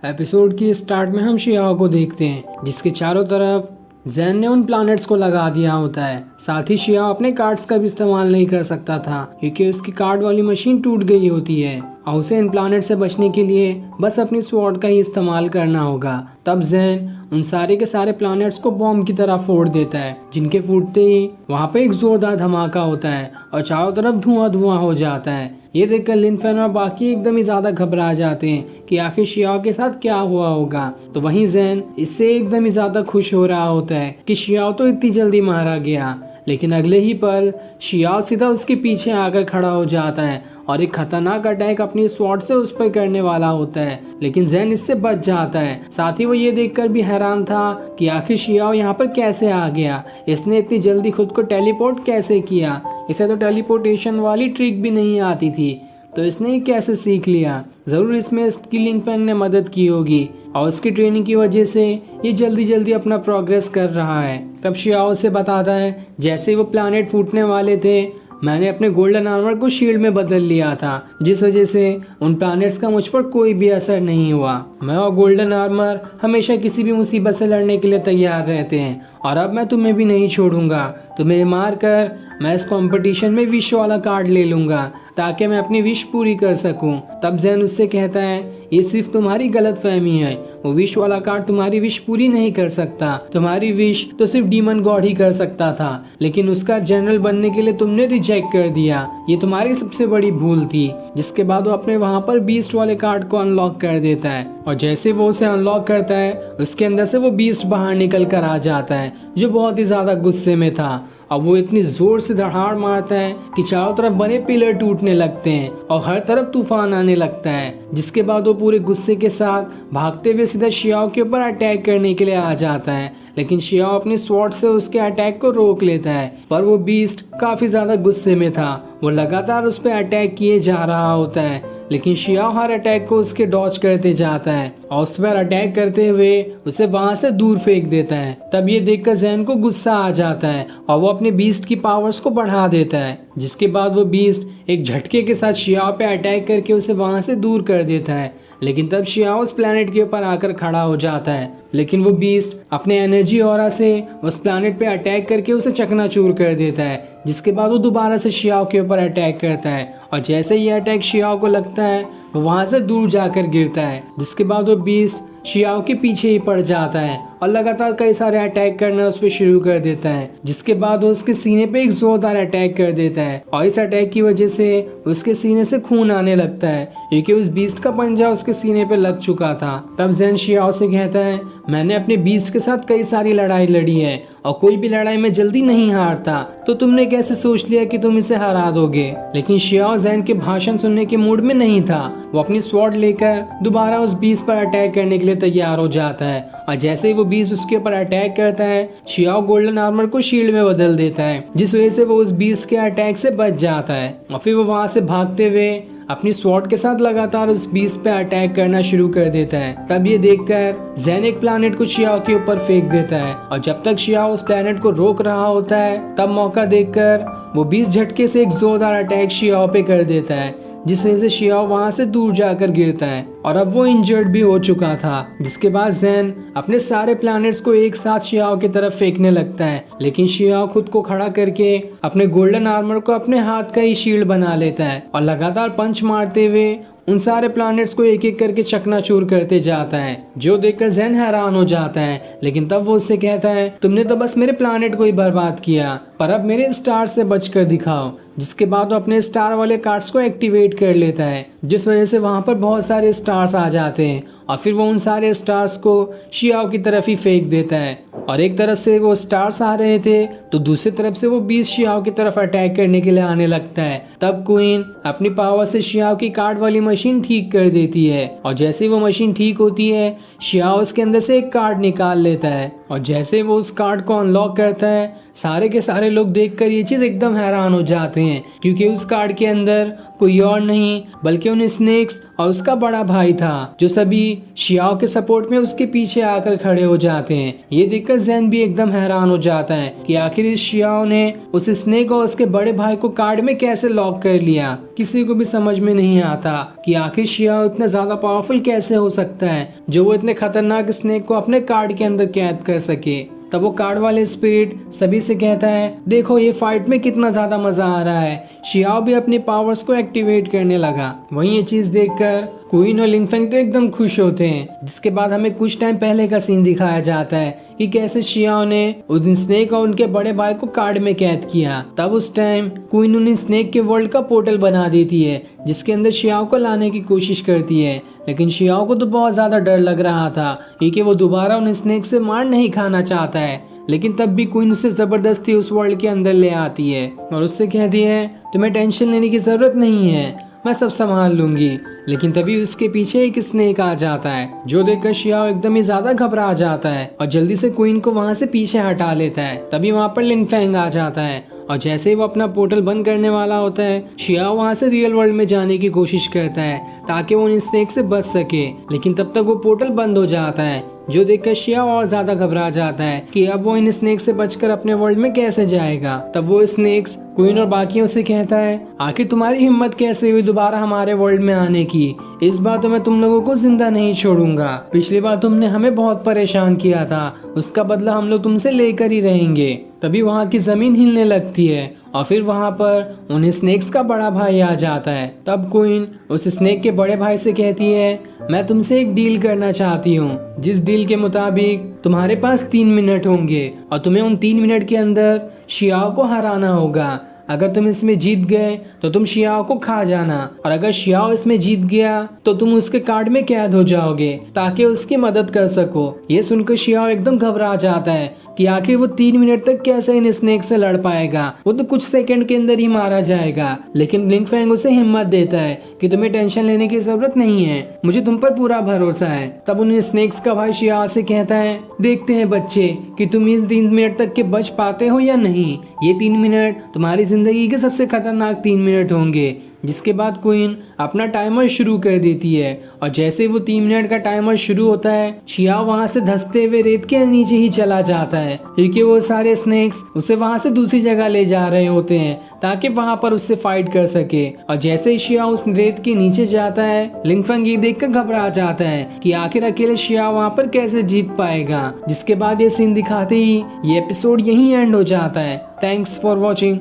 Episode की start में हम शियाओ को देखते हैं जिसके चारों तरफ जैन ने उन प्लैनेट्स को लगा दिया होता है। साथ ही शियाओ अपने कार्ड्स का भी इस्तेमाल नहीं कर सकता था क्योंकि उसकी कार्ड वाली मशीन टूट गई होती है और उसे इन प्लैनेट से बचने के लिए बस अपनी स्वॉर्ड का ही इस्तेमाल करना होगा। तब जैन उन सारे के सारे प्लैनेट्स को बॉम्ब की तरह फोड़ देता है, जिनके फूटते ही वहाँ पे एक जोरदार धमाका होता है और चारों तरफ धुआं धुआं हो जाता है। ये देखकर लिन फैन और बाकी एकदम ही ज्यादा घबरा जाते हैं कि आखिर शियाओ के साथ क्या हुआ होगा। तो वहीं जैन इससे एकदम ही ज्यादा खुश हो रहा होता है कि शियाओ तो इतनी जल्दी मारा गया। लेकिन अगले ही पल शियाओ सीधा उसके पीछे आकर खड़ा हो जाता है और एक खतरनाक अटैक अपनी स्वॉर्ड से उस पर करने वाला होता है, लेकिन जैन इससे बच जाता है। साथ ही वो ये देखकर भी हैरान था कि आखिर शियाओ यहाँ पर कैसे आ गया, इसने इतनी जल्दी खुद को टेलीपोर्ट कैसे किया। इसे तो टेलीपोर्टेशन वाली ट्रिक भी नहीं आती थी, तो इसने कैसे सीख लिया। जरूर इसमें इसकी लिन फैन ने मदद की होगी और उसकी ट्रेनिंग की वजह से ये जल्दी जल्दी अपना प्रोग्रेस कर रहा है। तब शियाओ से बताता है जैसे वो प्लैनेट फूटने वाले थे मैंने अपने गोल्डन आर्मर को शील्ड में बदल लिया था, जिस वजह से उन प्लैनेट्स का मुझ पर कोई भी असर नहीं हुआ। मैं और गोल्डन आर्मर हमेशा किसी भी मुसीबत से लड़ने के लिए तैयार रहते हैं और अब मैं तुम्हें भी नहीं छोड़ूंगा। तुम्हें मार कर मैं इस कंपटीशन में विश वाला कार्ड ले लूंगा ताकि मैं अपनी विश पूरी कर सकूं। तब जैन उससे कहता है ये सिर्फ तुम्हारी गलतफहमी है, वो विश वाला कार्ड तुम्हारी विश पूरी नहीं कर सकता। तुम्हारी विश तो सिर्फ डीमन गॉड ही कर सकता था, लेकिन उसका जनरल बनने के लिए तुमने रिजेक्ट कर दिया। ये तुम्हारी सबसे बड़ी भूल थी। जिसके बाद वो अपने वहाँ पर बीस्ट वाले कार्ड को अनलॉक कर देता है और जैसे वो उसे अनलॉक करता है उसके अंदर से वो बीस्ट बाहर निकल कर आ जाता है जो बहुत ही ज्यादा गुस्से में था। अब वो इतनी जोर से दहाड़ मारता है कि चारों तरफ बने पिलर टूटने लगते हैं और हर तरफ तूफान आने लगता है। जिसके बाद वो पूरे गुस्से के साथ भागते हुए सीधा शियाओ के ऊपर अटैक करने के लिए आ जाता है, लेकिन शियाओ अपनी स्वॉर्ड से उसके अटैक को रोक लेता है। पर वो बीस्ट काफी ज्यादा गुस्से में था, वो लगातार उस पर अटैक किए जा रहा होता है, लेकिन शियाओ हर अटैक को उसके डॉज करते जाता है और उस पर अटैक करते हुए उसे वहां से दूर फेंक देता है। तब ये देखकर जैन को गुस्सा आ जाता है और वो अपने बीस्ट की पावर्स को बढ़ा देता है, जिसके बाद वो बीस्ट एक झटके के साथ शियाओ पे अटैक करके उसे वहां से दूर कर देता है। लेकिन तब शियाओ उस प्लैनेट के ऊपर आकर खड़ा हो जाता है, लेकिन वो बीस्ट अपने एनर्जी ऑरा से उस प्लैनेट पे अटैक करके उसे चकनाचूर कर देता है। जिसके बाद वो दोबारा से शियाओ के ऊपर अटैक करता है और जैसे ये अटैक शियाओ को लगता है वो वहां से दूर जाकर गिरता है। जिसके बाद वो बीस्ट शियाओ के पीछे ही पड़ जाता है और लगातार कई सारे अटैक करना उस पर शुरू कर देता है। जिसके बाद वो उसके सीने पे एक जोरदार अटैक कर देता है और इस अटैक की वजह से उसके सीने से खून आने लगता है क्योंकि उस बीस्ट का पंजा उसके सीने पे लग चुका था। तब जैन शियाओ से कहता है मैंने अपने बीस्ट के साथ कई सारी लड़ाई लड़ी है और कोई भी लड़ाई में जल्दी नहीं हारता, तो तुमने कैसे सोच लिया कि तुम इसे हरा दोगे। लेकिन शियाओ जैन के भाषण सुनने के मूड में नहीं था। वो अपनी स्वॉर्ड लेकर दोबारा उस बीस्ट पर अटैक करने के लिए तैयार हो जाता है और जैसे ही वो बीस्ट उसके ऊपर अटैक करता है शियाओ गोल्डन आर्मर को शील्ड में बदल देता है, जिस वजह से वो उस बीस्ट के अटैक से बच जाता है और फिर वो वहां से भागते हुए अपनी स्वॉर्ड के साथ लगातार उस बीस्ट पे अटैक करना शुरू कर देता है। तब ये देखकर जैन एक प्लैनेट को शियाओ के ऊपर फेंक देता है और जब तक शियाओ उस प्लैनेट को रोक रहा होता है तब मौका देखकर वो बीस्ट झटके से एक जोरदार अटैक शियाओ पे कर देता है, जिस वजह से शियाओ वहां से दूर जाकर गिरता है और अब वो इंजर्ड भी हो चुका था। जिसके बाद जैन अपने सारे प्लैनेट्स को एक साथ शियाओ की तरफ फेंकने लगता है, लेकिन शियाओ खुद को खड़ा करके अपने गोल्डन आर्मर को अपने हाथ का ही शील्ड बना लेता है और लगातार पंच मारते हुए उन सारे प्लैनेट्स को एक एक करके चकनाचूर करते जाता है, जो देखकर जैन हैरान हो जाता है। लेकिन तब वो उससे कहता है तुमने तो बस मेरे प्लैनेट को ही बर्बाद किया, पर अब मेरे स्टार से बचकर दिखाओ। जिसके बाद वो अपने स्टार वाले कार्ड्स को एक्टिवेट कर लेता है, जिस वजह से वहां पर बहुत सारे स्टार्स आ जाते हैं और फिर वो उन सारे स्टार्स को शियाओ की तरफ ही फेंक देता है और एक तरफ से वो स्टार्स आ रहे थे तो दूसरी तरफ से वो बीस्ट शियाओ की तरफ अटैक करने के लिए आने लगता है। तब क्वीन अपनी पावर से शियाओ की कार्ड वाली मशीन ठीक कर देती है और जैसे वो मशीन ठीक होती है शियाओ उसके अंदर से एक कार्ड निकाल लेता है और जैसे वो उस कार्ड को अनलॉक करता है सारे के सारे लोग देखकर ये चीज एकदम हैरान हो जाते हैं, क्योंकि उस कार्ड के अंदर कोई और नहीं बल्कि उन स्नेक्स और उसका बड़ा भाई था, जो सभी शियाओ के सपोर्ट में उसके पीछे आकर खड़े हो जाते हैं। ये देखकर जैन भी एकदम हैरान हो जाता है कि आखिर इस शियाओ ने उस स्नेक और उसके बड़े भाई को कार्ड में कैसे लॉक कर लिया। किसी को भी समझ में नहीं आता कि आखिर शियाओ इतना ज्यादा पावरफुल कैसे हो सकता है जो वो इतने खतरनाक स्नेक को अपने कार्ड के अंदर कैद कर सके। तब वो कार्ड वाले स्पिरिट सभी से कहता है, देखो ये फाइट में कितना ज्यादा मजा आ रहा है। शियाओ भी अपने पावर्स को एक्टिवेट करने लगा। वहीं ये चीज देखकर क्वीन और लिंगफेंग तो एकदम खुश होते हैं। जिसके बाद हमें कुछ टाइम पहले का सीन दिखाया जाता है कि कैसे शियाओ ने उस दिन स्नेक और उनके बड़े भाई को कार्ड में कैद किया। तब उस टाइम क्वीन उन्हें स्नेक के वर्ल्ड का पोर्टल बना देती है, जिसके अंदर शियाओ को लाने की कोशिश करती है। लेकिन शियाओ को तो बहुत ज्यादा डर लग रहा था क्योंकि वो दोबारा उन स्नेक से मार नहीं खाना चाहता है। लेकिन तब भी क्वीन उसे जबरदस्ती उस वर्ल्ड के अंदर ले आती है और उससे कहती है, तुम्हें टेंशन लेने की जरूरत नहीं है, मैं सब संभाल लूंगी। लेकिन तभी उसके पीछे एक स्नेक आ जाता है, जो देखकर शियाओ एकदम ही ज्यादा घबरा जाता है और जल्दी से क्वीन को वहां से पीछे हटा लेता है। तभी वहां पर लिंगफेंग आ जाता है और जैसे ही वो अपना पोर्टल बंद करने वाला होता है, शियाओ वहां से रियल वर्ल्ड में जाने की कोशिश करता है ताकि वो उन स्नेक से बच सके। लेकिन तब तक वो पोर्टल बंद हो जाता है, जो देखकर शियाओ और ज्यादा घबरा जाता है कि अब वो इन स्नेक से बचकर अपने वर्ल्ड में कैसे जाएगा। तब वो स्नेक्स क्वीन और बाकियों से कहता है, आखिर तुम्हारी हिम्मत कैसे हुई दोबारा हमारे वर्ल्ड में आने की। इस बार तो मैं तुम लोगों को जिंदा नहीं छोड़ूंगा। पिछली बार तुमने हमें बहुत परेशान किया था, उसका बदला हम लोग तुमसे लेकर ही रहेंगे। तभी वहाँ की जमीन हिलने लगती है और फिर वहाँ पर उन स्नेक्स का बड़ा भाई आ जाता है। तब क्वीन उस स्नेक के बड़े भाई से कहती है, मैं तुमसे एक डील करना चाहती हूँ, जिस डील के मुताबिक तुम्हारे पास 3 मिनट होंगे और तुम्हें उन 3 मिनट के अंदर शियाओ को हराना होगा। अगर तुम इसमें जीत गए तो तुम शियाओ को खा जाना, और अगर शियाओ इसमें जीत गया तो तुम उसके कार्ड में कैद हो जाओगे ताकि उसकी मदद कर सको। ये सुनकर शियाओ एकदम घबरा जाता है कि आखिर वो 3 मिनट तक कैसे इन स्नेक से लड़ पाएगा, वो तो कुछ सेकंड के अंदर ही मारा जाएगा। लेकिन लिंगफेंग उसे हिम्मत देता है कि तुम्हें टेंशन लेने की जरूरत नहीं है, मुझे तुम पर पूरा भरोसा है। तब उन स्नेक्स का भाई शियाओ से कहता है, देखते हैं बच्चे कि तुम इस 3 मिनट तक के बच पाते हो या नहीं। ये 3 मिनट तुम्हारी जिंदगी के सबसे खतरनाक 3 मिनट होंगे। जिसके बाद क्वीन अपना टाइमर शुरू कर देती है और जैसे वो 3 मिनट का टाइमर शुरू होता है, शियाओ वहां से धंसते हुए रेत के नीचे ही चला जाता है, क्योंकि वो सारे स्नेक्स उसे वहां से दूसरी जगह ले जा रहे होते हैं ताकि वहां पर उससे फाइट कर सके। और जैसे ही शियाओ उस रेत के नीचे जाता है, लिंगफेंग ये देखकर घबरा जाता है कि आखिर अकेले शियाओ वहां पर कैसे जीत पाएगा। जिसके बाद ये सीन दिखाते ही ये एपिसोड यहीं एंड हो जाता है। Thanks for watching.